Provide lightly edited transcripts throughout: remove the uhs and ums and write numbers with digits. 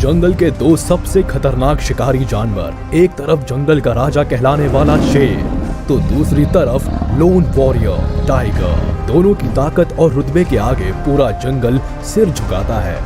जंगल के दो सबसे खतरनाक शिकारी जानवर, एक तरफ जंगल का राजा कहलाने वाला शेर, तो दूसरी तरफ लोन वॉरियर टाइगर। दोनों की ताकत और रुतबे के आगे पूरा जंगल सिर झुकाता है।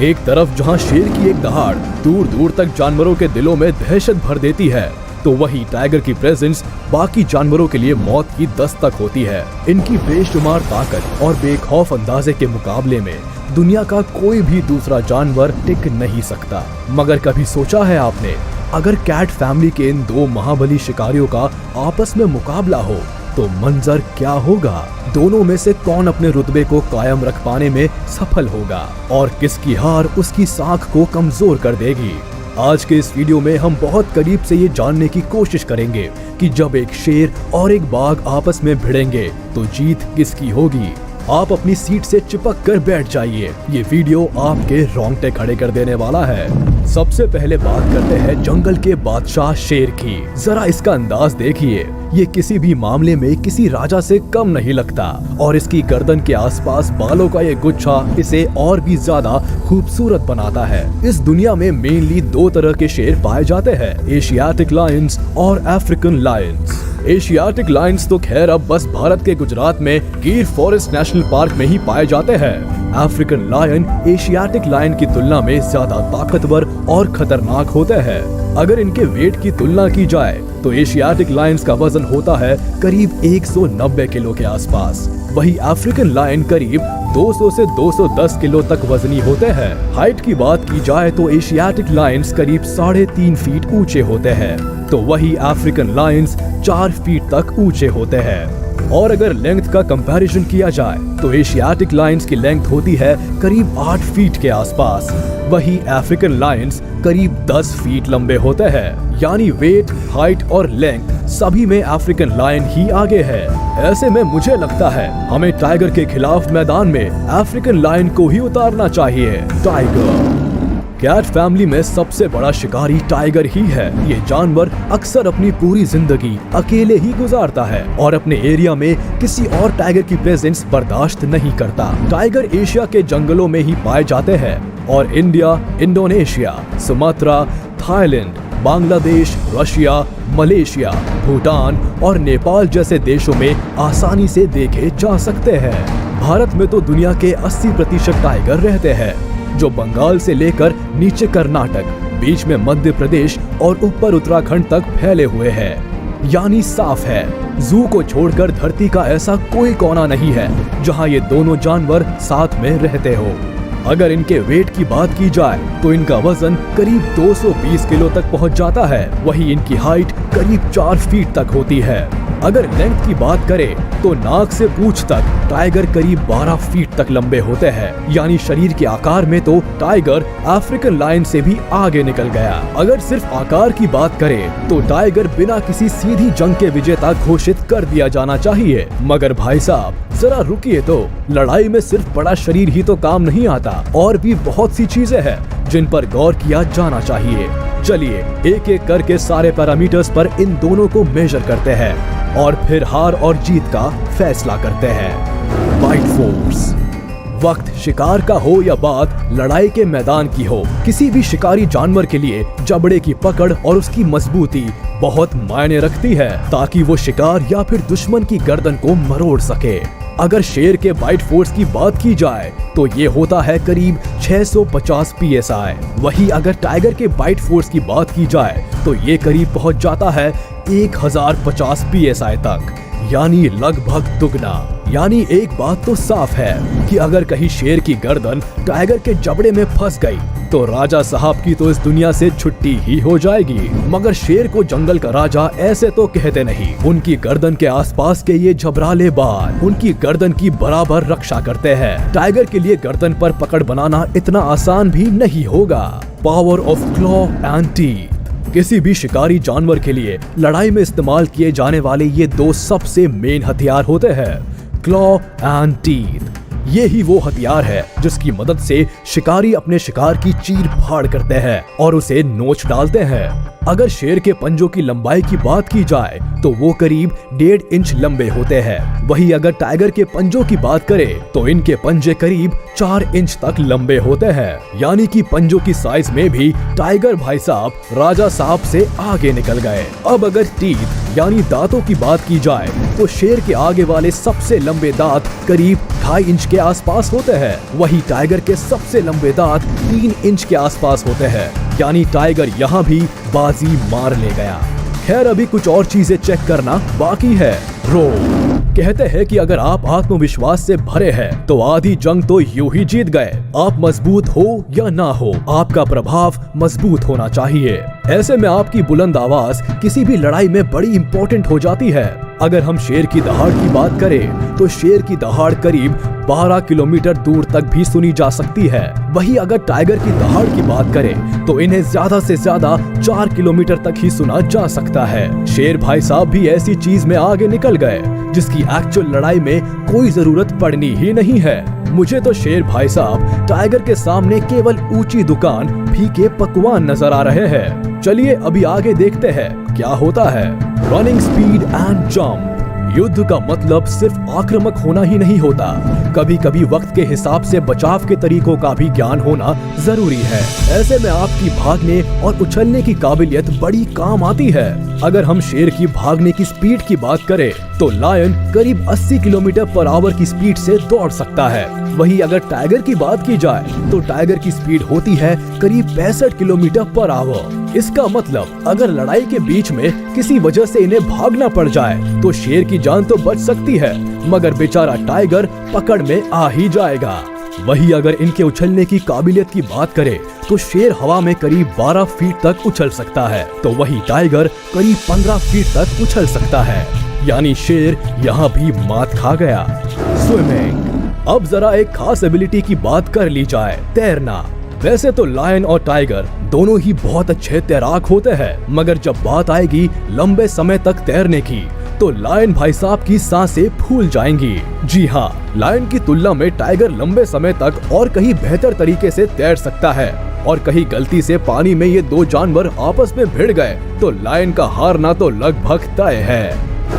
एक तरफ जहां शेर की एक दहाड़ दूर दूर तक जानवरों के दिलों में दहशत भर देती है, तो वही टाइगर की प्रेजेंस बाकी जानवरों के लिए मौत की दस्तक होती है। इनकी बेशुमार ताकत और बेखौफ अंदाजे के मुकाबले में दुनिया का कोई भी दूसरा जानवर टिक नहीं सकता। मगर कभी सोचा है आपने, अगर कैट फैमिली के इन दो महाबली शिकारियों का आपस में मुकाबला हो तो मंजर क्या होगा? दोनों में से कौन अपने रुतबे को कायम रख पाने में सफल होगा और किसकी हार उसकी साख को कमजोर कर देगी? आज के इस वीडियो में हम बहुत करीब से ये जानने की कोशिश करेंगे कि जब एक शेर और एक बाघ आपस में भिड़ेंगे तो जीत किसकी होगी। आप अपनी सीट से चिपक कर बैठ जाइए, ये वीडियो आपके रोंगटे खड़े कर देने वाला है। सबसे पहले बात करते हैं जंगल के बादशाह शेर की। जरा इसका अंदाज देखिए, ये किसी भी मामले में किसी राजा से कम नहीं लगता और इसकी गर्दन के आसपास बालों का ये गुच्छा इसे और भी ज्यादा खूबसूरत बनाता है। इस दुनिया में मेनली दो तरह के शेर पाए जाते हैं, एशियाटिक लायंस और अफ्रीकन लायंस। एशियाटिक लायंस तो खैर अब बस भारत के गुजरात में गिर फॉरेस्ट नेशनल पार्क में ही पाए जाते हैं। अफ्रीकन लायन एशियाटिक लायन की तुलना में ज्यादा ताकतवर और खतरनाक होते हैं। अगर इनके वेट की तुलना की जाए तो एशियाटिक लायंस का वजन होता है करीब 190 किलो के आसपास, वही अफ्रीकन लायन करीब 200 से 210 किलो तक वजनी होते हैं। हाइट की बात की जाए तो एशियाटिक लायंस करीब 3.5 फीट ऊंचे होते हैं, तो वही अफ्रीकन लायंस 4 फीट तक ऊंचे होते हैं। और अगर लेंथ का कंपैरिजन किया जाए तो एशियाटिक लायंस की लेंथ होती है करीब 8 फीट के आसपास, वही अफ्रीकन लायंस करीब 10 फीट लंबे होते हैं। यानी वेट, हाइट और लेंथ सभी में अफ्रीकन लायन ही आगे है। ऐसे में मुझे लगता है हमें टाइगर के खिलाफ मैदान में अफ्रीकन लायन को ही उतारना चाहिए। टाइगर कैट फैमिली में सबसे बड़ा शिकारी टाइगर ही है। ये जानवर अक्सर अपनी पूरी जिंदगी अकेले ही गुजारता है और अपने एरिया में किसी और टाइगर की प्रेजेंस बर्दाश्त नहीं करता। टाइगर एशिया के जंगलों में ही पाए जाते हैं और India, Indonesia, Sumatra, Thailand, Bangladesh, Russia, Malaysia, Bhutan और नेपाल जैसे देशों में आसानी से देखे जा सकते हैं। भारत में तो दुनिया के 80% टाइगर रहते हैं, जो बंगाल से लेकर नीचे कर्नाटक, बीच में मध्य प्रदेश और ऊपर उत्तराखंड तक फैले हुए हैं। यानी साफ है, जू को छोड़कर धरती का ऐसा कोई कोना नहीं है जहां ये दोनों जानवर साथ में रहते हो। अगर इनके वेट की बात की जाए तो इनका वजन करीब 220 किलो तक पहुंच जाता है, वही इनकी हाइट करीब 4 फीट तक होती है। अगर लेंथ की बात करें तो नाक से पूंछ तक टाइगर करीब 12 फीट तक लंबे होते हैं। यानी शरीर के आकार में तो टाइगर अफ्रीकन लायन से भी आगे निकल गया। अगर सिर्फ आकार की बात करें तो टाइगर बिना किसी सीधी जंग के विजेता घोषित कर दिया जाना चाहिए। मगर भाई साहब जरा रुकिए तो, लड़ाई में सिर्फ बड़ा शरीर ही तो काम नहीं आता, और भी बहुत सी चीजें हैं जिन पर गौर किया जाना चाहिए। चलिए एक एक करके सारे पैरामीटर्स पर इन दोनों को मेजर करते हैं और फिर हार और जीत का फैसला करते हैं। Bite force. वक्त शिकार का हो या बात लड़ाई के मैदान की हो, किसी भी शिकारी जानवर के लिए जबड़े की पकड़ और उसकी मजबूती बहुत मायने रखती है, ताकि वो शिकार या फिर दुश्मन की गर्दन को मरोड़ सके। अगर शेर के बाइट फोर्स की बात की जाए तो ये होता है करीब 650 PSI। वही अगर टाइगर के बाइट फोर्स की बात की जाए तो ये करीब पहुंच जाता है 1050 PSI तक, यानी लगभग दुगना। यानी एक बात तो साफ है कि अगर कहीं शेर की गर्दन टाइगर के जबड़े में फंस गई तो राजा साहब की तो इस दुनिया से छुट्टी ही हो जाएगी। मगर शेर को जंगल का राजा ऐसे तो कहते नहीं। उनकी गर्दन के आसपास के ये झबराले बाल उनकी गर्दन की बराबर रक्षा करते हैं। टाइगर के लिए गर्दन पर पकड़ बनाना इतना आसान भी नहीं होगा। Power of claw and teeth. किसी भी शिकारी जानवर के लिए लड़ाई में इस्तेमाल किए जाने वाले ये दो सबसे मेन हथियार होते हैं, क्लॉ एंड टीथ। ये ही वो हथियार है जिसकी मदद से शिकारी अपने शिकार की चीर फाड़ करते हैं और उसे नोच डालते हैं। अगर शेर के पंजों की लंबाई की बात की जाए तो वो करीब 1.5 इंच लंबे होते हैं। वहीं अगर टाइगर के पंजों की बात करें तो इनके पंजे करीब 4 इंच तक लंबे होते हैं। यानी कि पंजों की साइज में भी टाइगर भाई साहब राजा साहब से आगे निकल गए। अब अगर टीथ यानी दांतों की बात की जाए तो शेर के आगे वाले सबसे लंबे दांत करीब 2.5 इंच के आसपास होते हैं। वहीं टाइगर के सबसे लंबे दांत 3 इंच के आसपास होते हैं। यानी टाइगर यहाँ भी बाजी मार ले गया। खैर अभी कुछ और चीजें चेक करना बाकी है। रोर कहते हैं कि अगर आप आत्मविश्वास से भरे हैं तो आधी जंग तो यूं ही जीत गए। आप मजबूत हो या ना हो, आपका प्रभाव मजबूत होना चाहिए। ऐसे में आपकी बुलंद आवाज किसी भी लड़ाई में बड़ी इंपॉर्टेंट हो जाती है। अगर हम शेर की दहाड़ की बात करें तो शेर की दहाड़ करीब 12 किलोमीटर दूर तक भी सुनी जा सकती है। वहीं अगर टाइगर की दहाड़ की बात करें तो इन्हें ज्यादा से ज्यादा 4 किलोमीटर तक ही सुना जा सकता है। शेर भाई साहब भी ऐसी चीज में आगे निकल गए जिसकी एक्चुअल लड़ाई में कोई जरूरत पड़नी ही नहीं है। मुझे तो शेर भाई साहब टाइगर के सामने केवल ऊंची दुकान फीके पकवान नजर आ रहे हैं। चलिए अभी आगे देखते हैं क्या होता है। Running speed and jump. युद्ध का मतलब सिर्फ आक्रामक होना ही नहीं होता, कभी कभी वक्त के हिसाब से बचाव के तरीकों का भी ज्ञान होना जरूरी है। ऐसे में आपकी भागने और उछलने की काबिलियत बड़ी काम आती है। अगर हम शेर की भागने की स्पीड की बात करें तो लायन करीब 80 किलोमीटर पर आवर की स्पीड से दौड़ सकता है। वहीं अगर टाइगर की बात की जाए तो टाइगर की स्पीड होती है करीब 65 किलोमीटर पर आवर। इसका मतलब अगर लड़ाई के बीच में किसी वजह से इन्हें भागना पड़ जाए तो शेर की जान तो बच सकती है, मगर बेचारा टाइगर पकड़ में आ ही जाएगा। वहीं अगर इनके उछलने की काबिलियत की बात करें तो शेर हवा में करीब 12 फीट तक उछल सकता है, तो वहीं टाइगर करीब 15 फीट तक उछल सकता है। यानी शेर यहाँ भी मात खा गया। स्विमिंग। अब जरा एक खास एबिलिटी की बात कर ली जाए, तैरना। वैसे तो लायन और टाइगर दोनों ही बहुत अच्छे तैराक होते हैं, मगर जब बात आएगी लंबे समय तक तैरने की तो लायन भाई साहब की सांसें फूल जाएंगी। जी हाँ, लायन की तुलना में टाइगर लंबे समय तक और कहीं बेहतर तरीके से तैर सकता है, और कहीं गलती से पानी में ये दो जानवर आपस में भिड़ गए तो लायन का हारना तो लगभग तय है।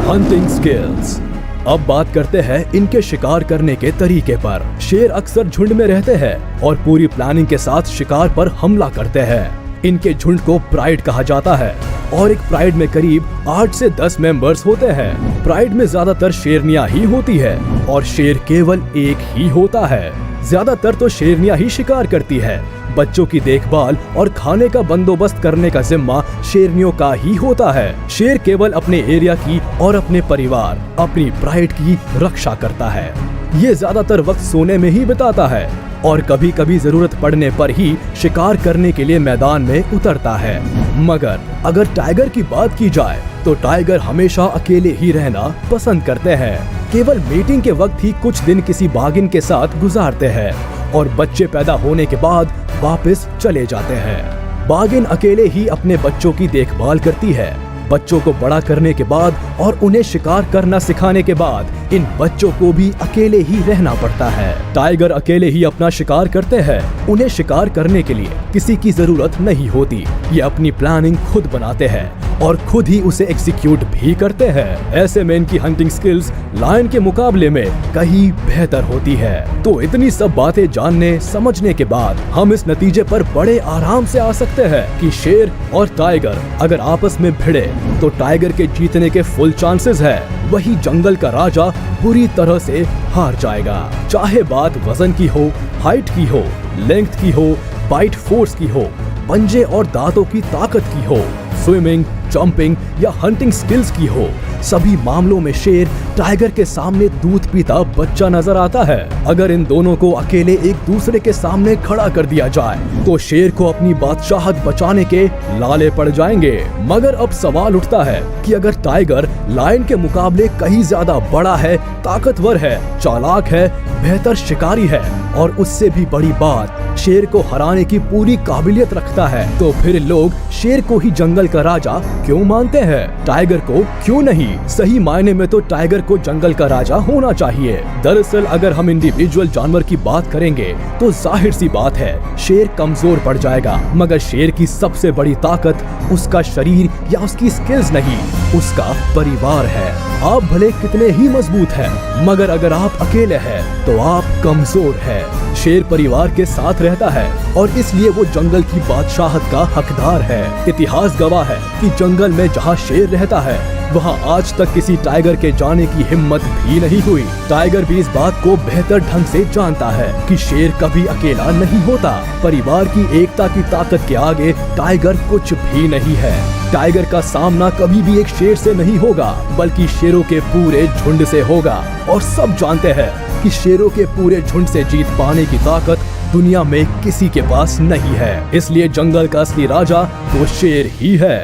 Hunting skills. अब बात करते हैं इनके शिकार करने के तरीके पर। शेर अक्सर झुंड में रहते हैं और पूरी प्लानिंग के साथ शिकार पर हमला करते हैं। इनके झुंड को प्राइड कहा जाता है और एक प्राइड में करीब 8 से 10 मेंबर्स होते हैं। प्राइड में ज्यादातर शेरनियां ही होती है और शेर केवल एक ही होता है। ज्यादातर तो शेरनियां ही शिकार करती है। बच्चों की देखभाल और खाने का बंदोबस्त करने का जिम्मा शेरनियों का ही होता है। शेर केवल अपने एरिया की और अपने परिवार, अपनी प्राइड की रक्षा करता है। ये ज्यादातर वक्त सोने में ही बिताता है और कभी कभी जरूरत पड़ने पर ही शिकार करने के लिए मैदान में उतरता है। मगर अगर टाइगर की बात की जाए तो टाइगर हमेशा अकेले ही रहना पसंद करते हैं। केवल मीटिंग के वक्त ही कुछ दिन किसी बाघिन के साथ गुजारते हैं और बच्चे पैदा होने के बाद वापस चले जाते हैं। बाघिन अकेले ही अपने बच्चों की देखभाल करती है। बच्चों को बड़ा करने के बाद और उन्हें शिकार करना सिखाने के बाद इन बच्चों को भी अकेले ही रहना पड़ता है। टाइगर अकेले ही अपना शिकार करते हैं। उन्हें शिकार करने के लिए किसी की जरूरत नहीं होती। ये अपनी प्लानिंग खुद बनाते हैं और खुद ही उसे एग्जीक्यूट भी करते हैं। ऐसे में इनकी हंटिंग स्किल्स लायन के मुकाबले में कहीं बेहतर होती है। तो इतनी सब बातें जानने समझने के बाद हम इस नतीजे पर बड़े आराम से आ सकते हैं कि शेर और टाइगर अगर आपस में भिड़े तो टाइगर के जीतने के फुल चांसेस है। वही जंगल का राजा बुरी तरह से हार जाएगा। चाहे बात वजन की हो, हाइट की हो, लेंथ की हो, बाइट फोर्स की हो, पंजे और दांतों की ताकत की हो, स्विमिंग, जंपिंग या हंटिंग स्किल्स की हो, सभी मामलों में शेर टाइगर के सामने दूध पीता बच्चा नजर आता है। अगर इन दोनों को अकेले एक दूसरे के सामने खड़ा कर दिया जाए तो शेर को अपनी बादशाहत बचाने के लाले पड़ जाएंगे। मगर अब सवाल उठता है कि अगर टाइगर लायन के मुकाबले कहीं ज्यादा बड़ा है, ताकतवर है, चालाक है, बेहतर शिकारी है और उससे भी बड़ी बात शेर को हराने की पूरी काबिलियत रखता है, तो फिर लोग शेर को ही जंगल का राजा क्यों मानते हैं, टाइगर को क्यों नहीं? सही मायने में तो टाइगर को जंगल का राजा होना चाहिए। दरअसल अगर हम इंडिविजुअल जानवर की बात करेंगे तो जाहिर सी बात है शेर कमजोर पड़ जाएगा, मगर शेर की सबसे बड़ी ताकत उसका शरीर या उसकी स्किल्स नहीं, उसका परिवार है। आप भले कितने ही मजबूत हैं, मगर अगर आप अकेले हैं तो आप कमजोर हैं। शेर परिवार के साथ रहता है और इसलिए वो जंगल की बादशाहत का हकदार है। इतिहास गवाह है कि जंगल में जहाँ शेर रहता है वहाँ आज तक किसी टाइगर के जाने की हिम्मत भी नहीं हुई। टाइगर भी इस बात को बेहतर ढंग से जानता है कि शेर कभी अकेला नहीं होता। परिवार की एकता की ताकत के आगे टाइगर कुछ भी नहीं है। टाइगर का सामना कभी भी एक शेर से नहीं होगा, बल्कि शेरों के पूरे झुंड से होगा। और सब जानते हैं कि शेरों के पूरे झुंड से जीत पाने की ताकत दुनिया में किसी के पास नहीं है। इसलिए जंगल का असली राजा वो शेर ही है।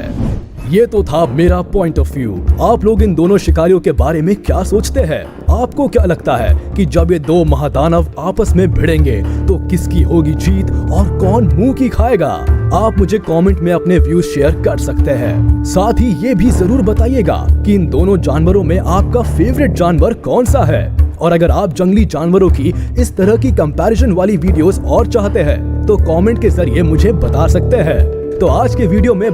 ये तो था मेरा पॉइंट ऑफ व्यू। आप लोग इन दोनों शिकारियों के बारे में क्या सोचते हैं? आपको क्या लगता है कि जब ये दो महादानव आपस में भिड़ेंगे तो किसकी होगी जीत और कौन मुंह की खाएगा? आप मुझे कमेंट में अपने व्यूज शेयर कर सकते हैं। साथ ही ये भी जरूर बताइएगा कि इन दोनों जानवरों में आपका फेवरेट जानवर कौन सा है। और अगर आप जंगली जानवरों की इस तरह की कंपैरिजन वाली वीडियोस और चाहते हैं तो कमेंट के जरिए मुझे बता सकते हैं। तो आज के वीडियो में